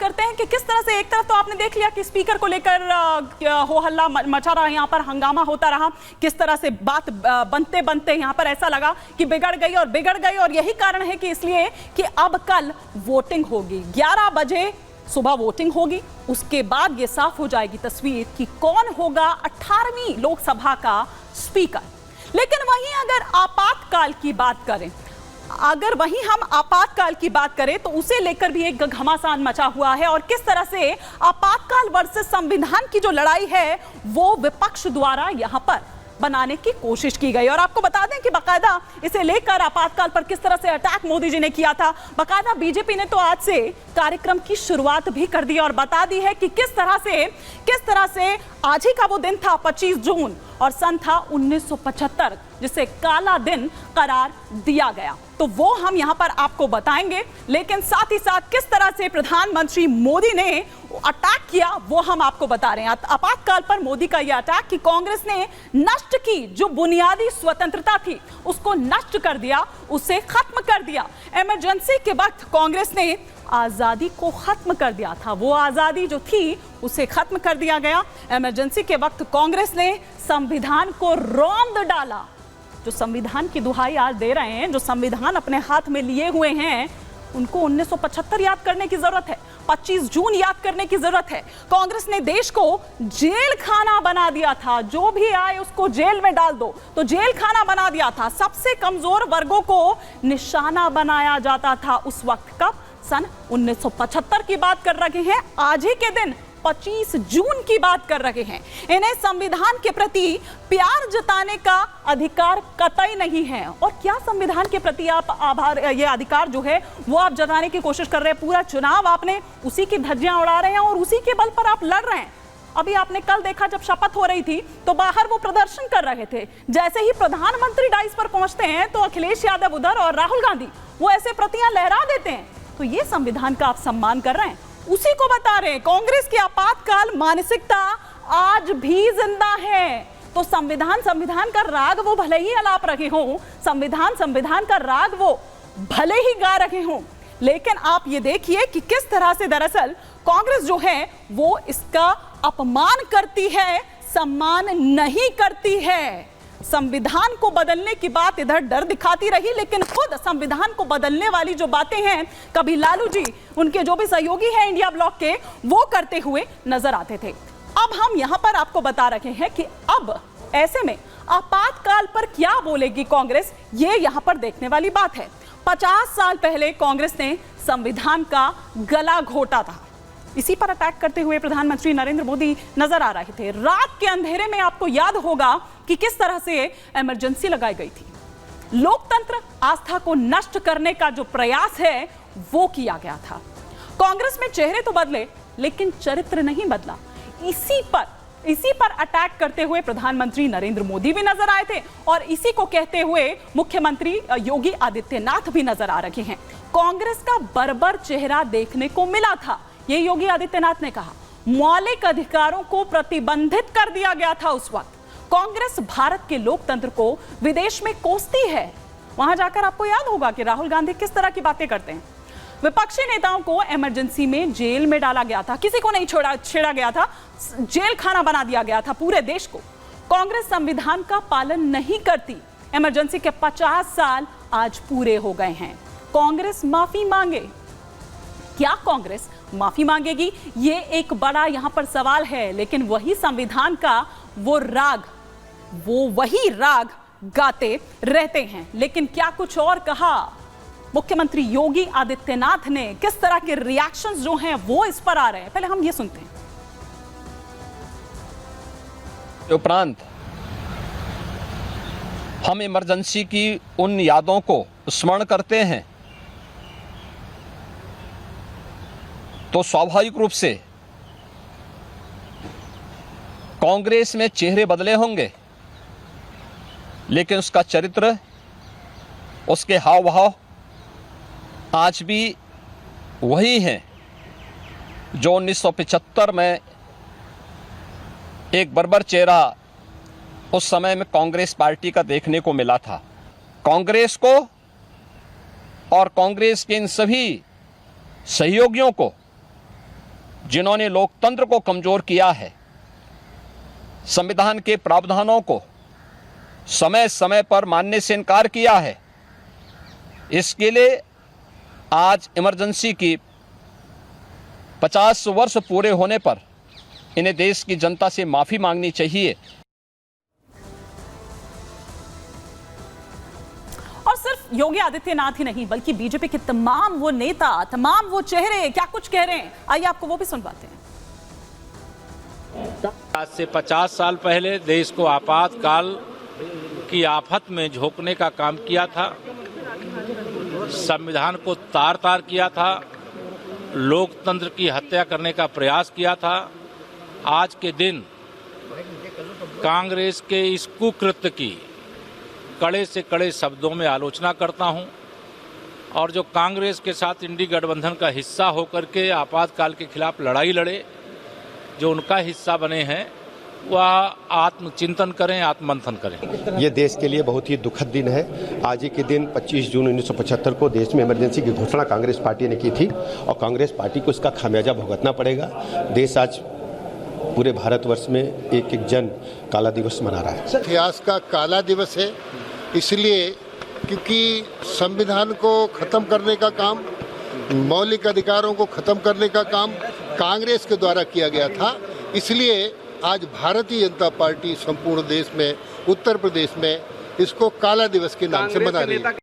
करते हैं कि किस तरह से एक तरफ तो आपने देख लिया कि स्पीकर को लेकर हो हल्ला मचा रहा, यहाँ पर हंगामा होता रहा, किस तरह से बात बनते बनते यहाँ पर ऐसा लगा कि बिगड़ गई और यही कारण है कि इसलिए कि अब कल वोटिंग होगी, 11 बजे सुबह वोटिंग होगी। उसके बाद ये साफ हो जाएगी तस्वीर कि कौन होगा 18वीं लोकसभा का स्पीकर। लेकिन वहीं अगर आपातकाल की बात करें, तो उसे लेकर भी एक घमासान मचा हुआ है और किस तरह से आपातकाल वर्सेस संविधान की जो लड़ाई है वो विपक्ष द्वारा यहां पर बनाने की कोशिश की गई। और आपको बता दें कि बाकायदा इसे लेकर आपातकाल पर किस तरह से अटैक मोदी जी ने किया था। बाकायदा बीजेपी ने तो आज से कार्यक्रम की शुरुआत भी कर दी और बता दी है कि किस तरह से आज ही का वो दिन था 25 जून और सन था 1975, जिसे काला दिन करार दिया गया। तो वो हम यहां पर आपको बताएंगे, लेकिन साथ ही साथ किस तरह से प्रधानमंत्री मोदी ने अटैक किया वो हम आपको बता रहे हैं। आपातकाल पर मोदी का यह अटैक कि कांग्रेस ने नष्ट की जो बुनियादी स्वतंत्रता थी उसको नष्ट कर दिया, उसे खत्म कर दिया। इमरजेंसी के वक्त कांग्रेस ने आजादी को खत्म कर दिया था, वो आजादी जो थी उसे खत्म कर दिया गया। इमरजेंसी के वक्त कांग्रेस ने संविधान को रौंद डाला। जो संविधान की दुहाई आज दे रहे हैं, जो संविधान अपने हाथ में लिए हुए हैं, उनको 1975 याद करने की जरूरत है, 25 जून याद करने की जरूरत है। कांग्रेस ने देश को जेल खाना बना दिया था, जो भी आए उसको जेल में डाल दो, तो जेल खाना बना दिया था। सबसे कमजोर वर्गों को निशाना बनाया जाता था उस वक्त। कब? सन 1975 की बात कर रहे हैं, आज ही के दिन 25 जून की बात कर रहे हैं। इन्हें संविधान के प्रति प्यार जताने का अधिकार कतई नहीं है। और क्या संविधान के प्रति आप ये अधिकार जो है वो आप जताने की कोशिश कर रहे हैं? पूरा चुनाव आपने उसी की धज्जियां उड़ा रहे हैं और उसी के बल पर आप लड़ रहे हैं। अभी आपने कल देखा जब शपथ हो रही थी तो बाहर वो प्रदर्शन कर रहे थे, जैसे ही प्रधानमंत्री डाइस पर पहुंचते हैं तो अखिलेश यादव उधर और राहुल गांधी वो ऐसे प्रतियां लहरा देते हैं। तो ये संविधान का आप सम्मान कर रहे हैं, उसी को बता रहे हैं। कांग्रेस की आपातकाल मानसिकता आज भी जिंदा है। तो संविधान का राग वो भले ही अलाप रहे हों, संविधान का राग वो भले ही गा रहे हों, लेकिन आप ये देखिए कि किस तरह से दरअसल कांग्रेस जो है वो इसका अपमान करती है, सम्मान नहीं करती है। संविधान को बदलने की बात इधर डर दिखाती रही, लेकिन खुद संविधान को बदलने वाली जो बातें हैं कभी लालू जी, उनके जो भी सहयोगी हैं इंडिया ब्लॉक के, वो करते हुए नजर आते थे। अब हम यहां पर आपको बता रहे हैं कि अब ऐसे में आपातकाल पर क्या बोलेगी कांग्रेस, ये यहां पर देखने वाली बात है। 50 साल पहले कांग्रेस ने संविधान का गला घोटा था, इसी पर अटैक करते हुए प्रधानमंत्री नरेंद्र मोदी नजर आ रहे थे। रात के अंधेरे में आपको याद होगा कि किस तरह से इमरजेंसी लगाई गई थी। लोकतंत्र आस्था को नष्ट करने का जो प्रयास है वो किया गया था। कांग्रेस में चेहरे तो बदले लेकिन चरित्र नहीं बदला। इसी पर अटैक करते हुए प्रधानमंत्री नरेंद्र मोदी भी नजर आए थे और इसी को कहते हुए मुख्यमंत्री योगी आदित्यनाथ भी नजर आ रहे हैं। कांग्रेस का बर्बर चेहरा देखने को मिला था, ये योगी आदित्यनाथ ने कहा। मौलिक अधिकारों को प्रतिबंधित कर दिया गया था उस वक्त। कांग्रेस भारत के लोकतंत्र को विदेश में कोसती है। वहां जाकर आपको याद होगा कि राहुल गांधी किस तरह की बातें करते हैं। विपक्षी नेताओं को इमरजेंसी में जेल में डाला गया था, किसी को नहीं छेड़ा गया था, जेल खाना बना दिया गया था पूरे देश को। कांग्रेस संविधान का पालन नहीं करती। इमरजेंसी के 50 साल आज पूरे हो गए हैं। कांग्रेस माफी मांगे, क्या कांग्रेस माफी मांगेगी? ये एक बड़ा यहां पर सवाल है। लेकिन वही संविधान का वही राग गाते रहते हैं। लेकिन क्या कुछ और कहा मुख्यमंत्री योगी आदित्यनाथ ने? किस तरह के रिएक्शंस जो हैं वो इस पर आ रहे हैं, पहले हम ये सुनते हैं। उपरांत हम इमरजेंसी की उन यादों को स्मरण करते हैं तो स्वाभाविक रूप से कांग्रेस में चेहरे बदले होंगे, लेकिन उसका चरित्र, उसके हाव भाव आज भी वही हैं जो 1975 में एक बर्बर चेहरा उस समय में कांग्रेस पार्टी का देखने को मिला था। कांग्रेस को और कांग्रेस के इन सभी सहयोगियों को जिन्होंने लोकतंत्र को कमजोर किया है, संविधान के प्रावधानों को समय समय पर मानने से इनकार किया है, इसके लिए आज इमरजेंसी की 50 वर्ष पूरे होने पर इन्हें देश की जनता से माफी मांगनी चाहिए। और सिर्फ योगी आदित्यनाथ ही नहीं बल्कि बीजेपी के तमाम वो नेता, तमाम वो चेहरे क्या कुछ कह रहे हैं, आइए आपको वो भी सुनवाते हैं। आज से 50 साल पहले देश को आपातकाल की आफत में झोंकने का काम किया था, संविधान को तार-तार किया था, लोकतंत्र की हत्या करने का प्रयास किया था। आज के दिन कांग्रेस के इस कुकृत्य की कड़े से कड़े शब्दों में आलोचना करता हूं और जो कांग्रेस के साथ इंडी गठबंधन का हिस्सा होकर के आपातकाल के खिलाफ लड़ाई लड़े, जो उनका हिस्सा बने हैं, वह आत्मचिंतन करें, आत्ममंथन करें। ये देश के लिए बहुत ही दुखद दिन है। आज ही के दिन 25 जून 1975 को देश में इमरजेंसी की घोषणा कांग्रेस पार्टी ने की थी और कांग्रेस पार्टी को इसका खामियाजा भुगतना पड़ेगा। देश आज पूरे भारतवर्ष में एक एक जन काला दिवस मना रहा है। इतिहास का काला दिवस है, इसलिए क्योंकि संविधान को खत्म करने का काम, मौलिक अधिकारों को खत्म करने का काम कांग्रेस के द्वारा किया गया था। इसलिए आज भारतीय जनता पार्टी संपूर्ण देश में, उत्तर प्रदेश में इसको काला दिवस के नाम से मना रही है।